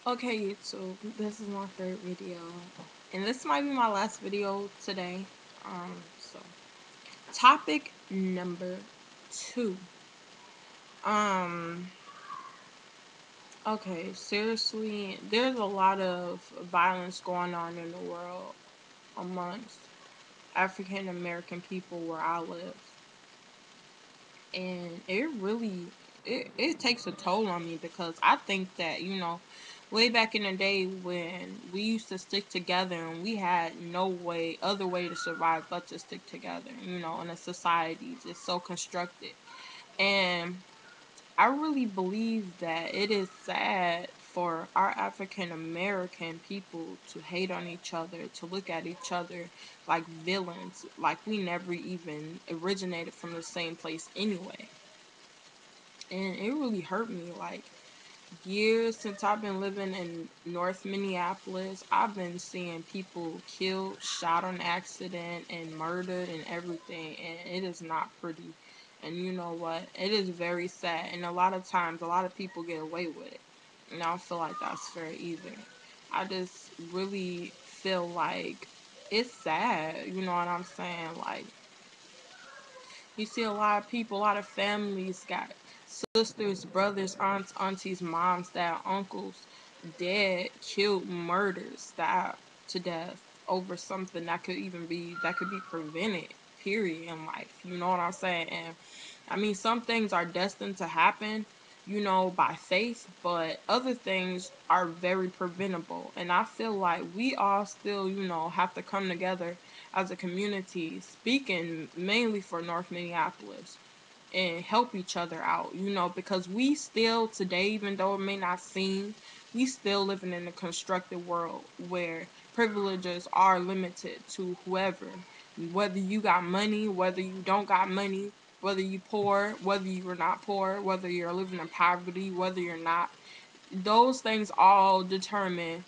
Okay, YouTube, this is my third video, and this might be my last video today. So topic number two. Um, okay, seriously, there's a lot of violence going on in the world amongst African American people where I live, and it takes a toll on me because I think that way back in the day when we used to stick together and we had no way other way to survive but to stick together, in a society just so constructed. And I really believe that it is sad for our African American people to hate on each other, to look at each other like villains, like we never even originated from the same place anyway. And it really hurt me. Like, years since I've been living in North Minneapolis, I've been seeing people killed, shot on accident, and murdered and everything, and it is not pretty. And you know what? It is very sad, and a lot of times, a lot of people get away with it. And I don't feel like that's fair either. I just really feel like it's sad, you know what I'm saying? Like, you see a lot of people, a lot of families got sisters, brothers, aunts, aunties, moms, dad, uncles, dead, killed, murdered, stabbed to death over something that could be prevented, period, in life. You know what I'm saying? And I mean, some things are destined to happen, by faith, but other things are very preventable. And I feel like we all still, have to come together as a community, speaking mainly for North Minneapolis, and help each other out, because we still today, even though it may not seem, we still living in a constructed world where privileges are limited to whoever, whether you got money, whether you don't got money, whether you poor, whether you are not poor, whether you're living in poverty, whether you're not. Those things all determine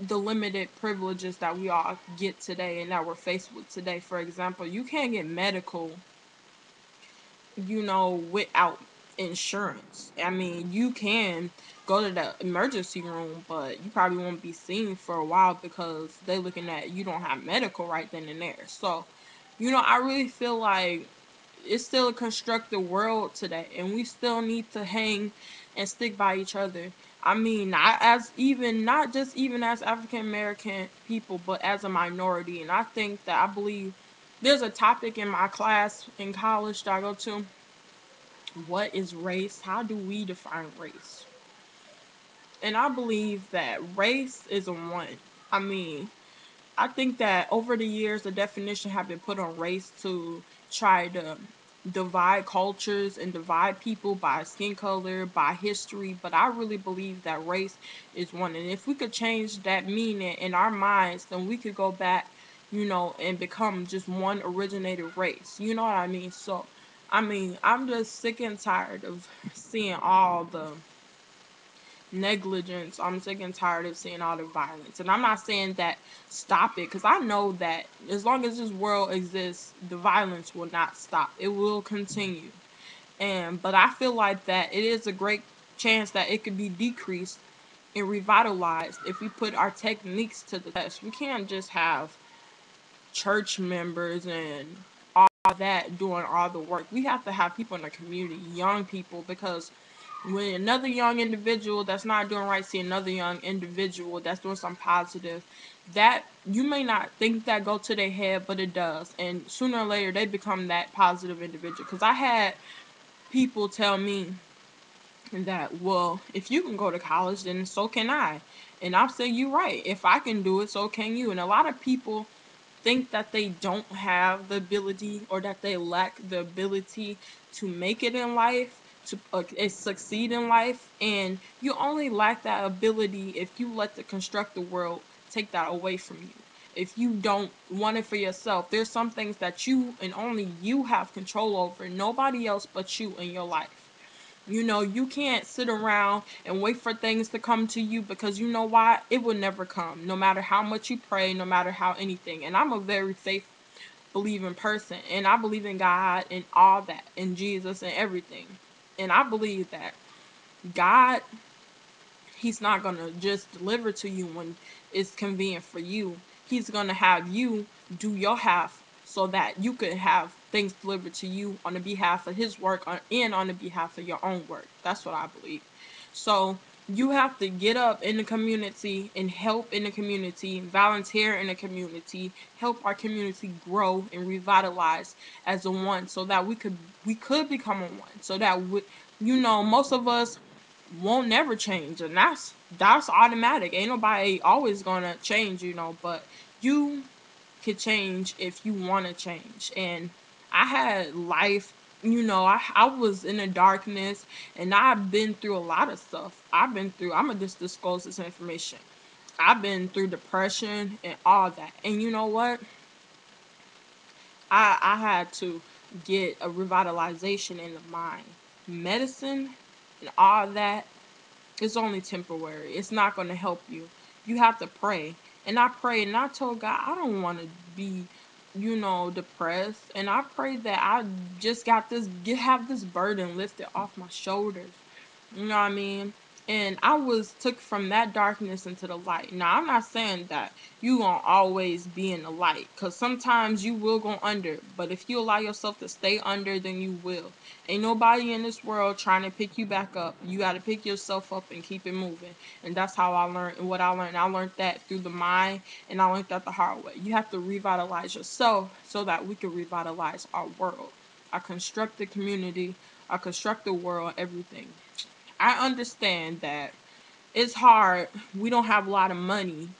the limited privileges that we all get today and that we're faced with today. For example, you can't get medical, without insurance. I mean, you can go to the emergency room, but you probably won't be seen for a while because they looking at you don't have medical right then and there. So, I really feel like it's still a constructed world today, and we still need to hang and stick by each other. I mean, not just even as African American people, but as a minority. And I believe there's a topic in my class in college that I go to. What is race? How do we define race? And I believe that race is a one. I mean, I think that over the years, the definition have been put on race to try to divide cultures and divide people by skin color, by history. But I really believe that race is one. And if we could change that meaning in our minds, then we could go back, and become just one originated race. You know what I mean? So, I mean, I'm just sick and tired of seeing all the negligence. I'm sick and tired of seeing all the violence. And I'm not saying that stop it, because I know that as long as this world exists, the violence will not stop. It will continue. But I feel like that it is a great chance that it could be decreased and revitalized if we put our techniques to the test. We can't just have church members and all that doing all the work. We have to have people in the community, young people, because when another young individual that's not doing right see another young individual that's doing something positive, that you may not think that go to their head, but it does. And sooner or later they become that positive individual. Because I had people tell me that, well, if you can go to college, then so can I. And I'll say, you're right. If I can do it, so can you. And a lot of people think that they don't have the ability, or that they lack the ability to make it in life, to succeed in life. And you only lack that ability if you let the constructive world take that away from you. If you don't want it for yourself, there's some things that you and only you have control over, nobody else but you in your life. You can't sit around and wait for things to come to you, because you know why? It will never come, no matter how much you pray, no matter how anything. And I'm a very faith believing person, and I believe in God and all that, in Jesus and everything. And I believe that God, He's not going to just deliver to you when it's convenient for you. He's going to have you do your half so that you could have things delivered to you on the behalf of his work and on the behalf of your own work. That's what I believe. So you have to get up in the community and help in the community, volunteer in the community, help our community grow and revitalize as a one, so that we could become a one, so that most of us won't never change, and that's automatic. Ain't nobody always gonna change, but you could change if you want to change. And I had life, I was in the darkness, and I've been through a lot of stuff. I'm gonna just disclose this information. I've been through depression and all that. And you know what? I had to get a revitalization in the mind. Medicine and all that, it's only temporary. It's not going to help you. You have to pray. And I prayed and I told God, I don't want to be, depressed. And I prayed that I just have this burden lifted off my shoulders. You know what I mean? And I was took from that darkness into the light. Now, I'm not saying that you gonna always be in the light, because sometimes you will go under. But if you allow yourself to stay under, then you will. Ain't nobody in this world trying to pick you back up. You got to pick yourself up and keep it moving. And that's how I learned. And what I learned, that through the mind, and I learned that the hard way. You have to revitalize yourself so that we can revitalize our world, our constructed community, our constructed world, everything. I understand that it's hard. We don't have a lot of money,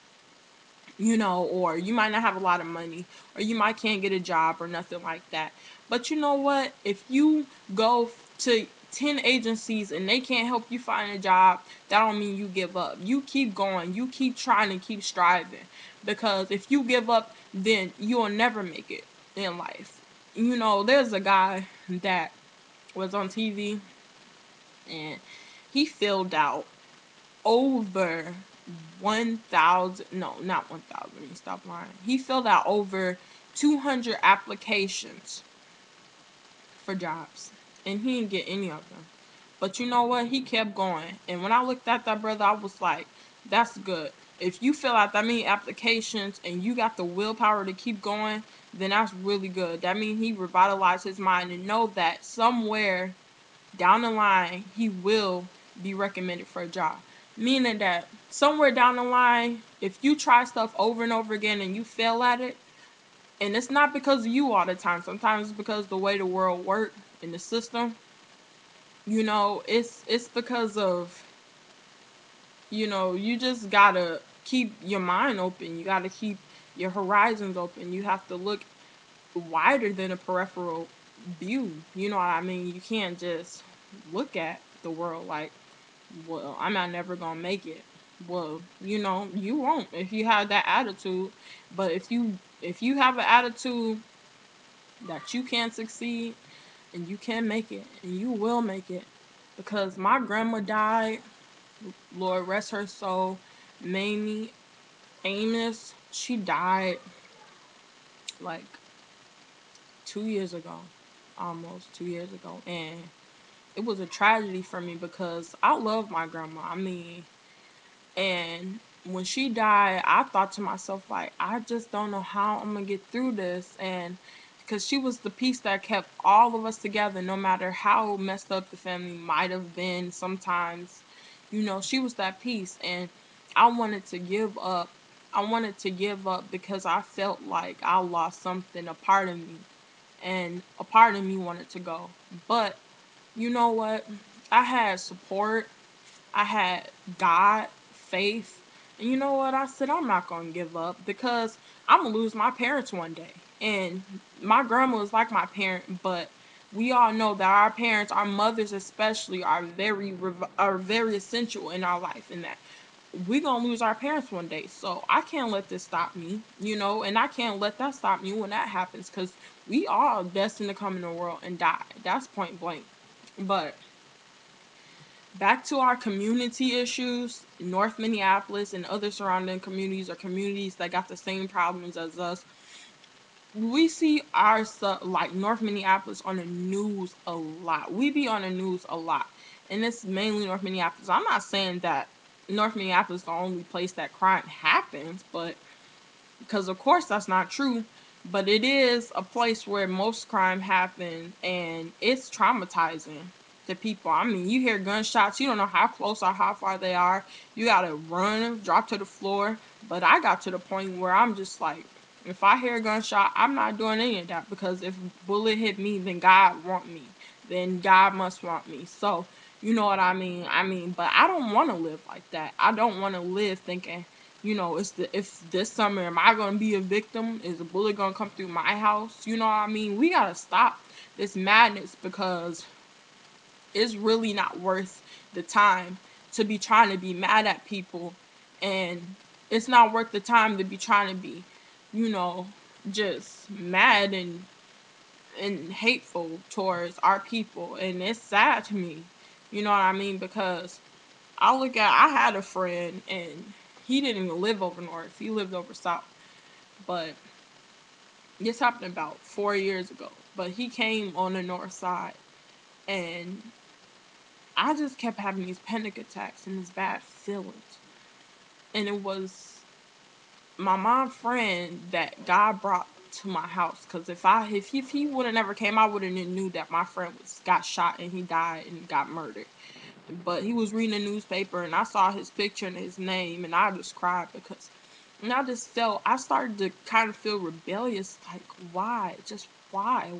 or you might not have a lot of money, or you might can't get a job or nothing like that. But you know what? If you go to 10 agencies and they can't help you find a job, that don't mean you give up. You keep going. You keep trying and keep striving. Because if you give up, then you'll never make it in life. There's a guy that was on TV, and he filled out over 1,000, no, not 1,000, let me stop lying. He filled out over 200 applications for jobs, and he didn't get any of them. But you know what? He kept going. And when I looked at that brother, I was like, that's good. If you fill out that many applications and you got the willpower to keep going, then that's really good. That means he revitalized his mind and know that somewhere down the line he will be recommended for a job. Meaning that somewhere down the line, if you try stuff over and over again and you fail at it, and it's not because of you all the time, sometimes it's because of the way the world works in the system, it's because of, you just gotta keep your mind open. You gotta keep your horizons open. You have to look wider than a peripheral view. You know what I mean? You can't just look at the world like, well, I'm not never gonna make it. Well, you won't if you have that attitude. But if you have an attitude that you can succeed and you can make it and you will make it. Because my grandma died, Lord rest her soul, Mamie Amos, she died like 2 years ago, almost 2 years ago. And it was a tragedy for me because I love my grandma. I mean, and when she died, I thought to myself, like, I just don't know how I'm going to get through this. And because she was the piece that kept all of us together, no matter how messed up the family might have been sometimes, she was that piece. And I wanted to give up. I wanted to give up because I felt like I lost something, a part of me. And a part of me wanted to go. But you know what? I had support. I had God, faith. And you know what? I said, I'm not going to give up because I'm going to lose my parents one day. And my grandma was like my parent, but we all know that our parents, our mothers especially, are very essential in our life, and that we're going to lose our parents one day. So I can't let this stop me, and I can't let that stop me when that happens, because we are destined to come in the world and die. That's point blank. But back to our community issues, North Minneapolis and other surrounding communities, or communities that got the same problems as us. We see our like North Minneapolis on the news a lot. We be on the news a lot, and it's mainly North Minneapolis. I'm not saying that North Minneapolis is the only place that crime happens, but because of course that's not true, but it is a place where most crime happens, and it's traumatizing to people. I mean, you hear gunshots, you don't know how close or how far they are. You gotta run, drop to the floor. But I got to the point where I'm just like, if I hear a gunshot, I'm not doing any of that, because if a bullet hit me, then God want me. Then God must want me. So, you know what I mean? But I don't want to live like that. I don't want to live thinking, if this summer am I gonna be a victim? Is a bullet gonna come through my house? You know what I mean? We gotta stop this madness, because it's really not worth the time to be trying to be mad at people, and it's not worth the time to be trying to be, you know, just mad and hateful towards our people. And it's sad to me. You know what I mean? Because I had a friend, and he didn't even live over north. He lived over south. But this happened about 4 years ago. But he came on the north side, and I just kept having these panic attacks and these bad feelings. And it was my mom friend that God brought to my house. Cause if he would have never came, I would have knew that my friend got shot and he died and got murdered. But he was reading a newspaper, and I saw his picture and his name, and I just cried, because, and I started to kind of feel rebellious, like, why? Just why?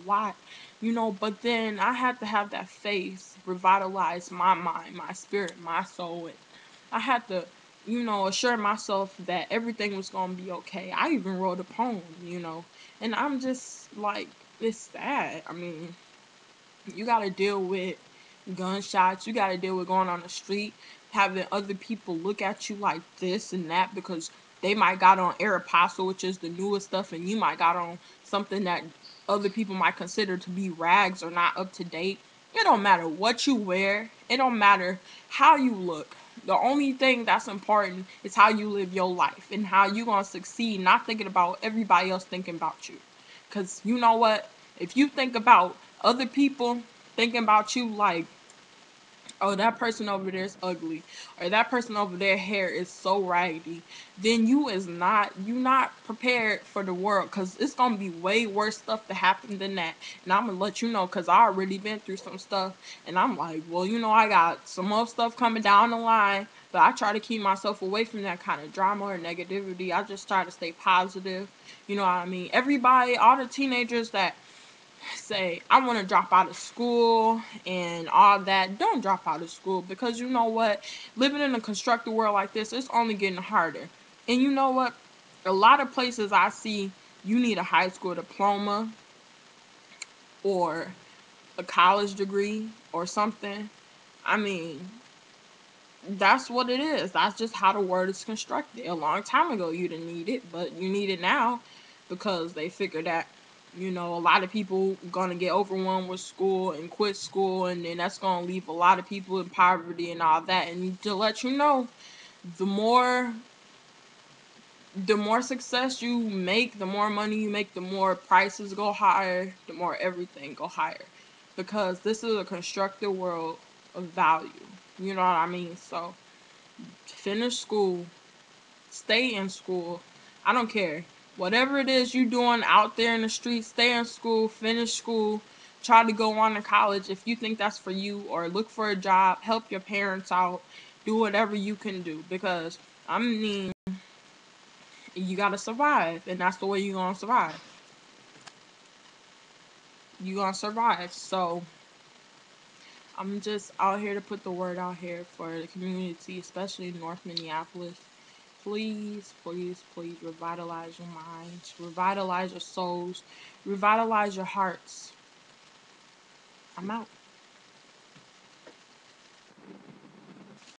But then I had to have that faith revitalize my mind, my spirit, my soul, and I had to, assure myself that everything was going to be okay. I even wrote a poem. And I'm just like, it's sad. I mean, you got to deal with gunshots. You got to deal with going on the street, having other people look at you like this and that, because they might got on Aeropostale, which is the newest stuff, and you might got on something that other people might consider to be rags or not up to date. It don't matter what you wear. It don't matter how you look. The only thing that's important is how you live your life and how you gonna succeed, not thinking about everybody else thinking about you. Cause you know what? If you think about other people thinking about you like, oh, that person over there is ugly, or that person over there hair is so raggedy, then you not prepared for the world, because it's gonna be way worse stuff to happen than that. And I'm gonna let you know, because I already been through some stuff, and I'm like, well, I got some more stuff coming down the line, but I try to keep myself away from that kind of drama or negativity. I just try to stay positive. You know what I mean? Everybody, all the teenagers that say I want to drop out of school and all that, don't drop out of school, because you know what, living in a constructed world like this, it's only getting harder. And you know what, a lot of places I see, you need a high school diploma or a college degree or something. I mean, that's what it is. That's just how the word is constructed. A long time ago, you didn't need it, but you need it now, because they figure that, a lot of people gonna get overwhelmed with school and quit school, and then that's gonna leave a lot of people in poverty and all that. And to let you know, the more the more success you make, the more money you make, the more prices go higher, the more everything go higher, because this is a constructed world of value. You know what I mean? So finish school, stay in school. I don't care. Whatever it is you doing out there in the streets, stay in school, finish school, try to go on to college if you think that's for you, or look for a job, help your parents out, do whatever you can do, because I mean, you gotta survive, and that's the way you're gonna survive. You're gonna survive. So I'm just out here to put the word out here for the community, especially in North Minneapolis. Please, please, please revitalize your minds, revitalize your souls, revitalize your hearts. I'm out.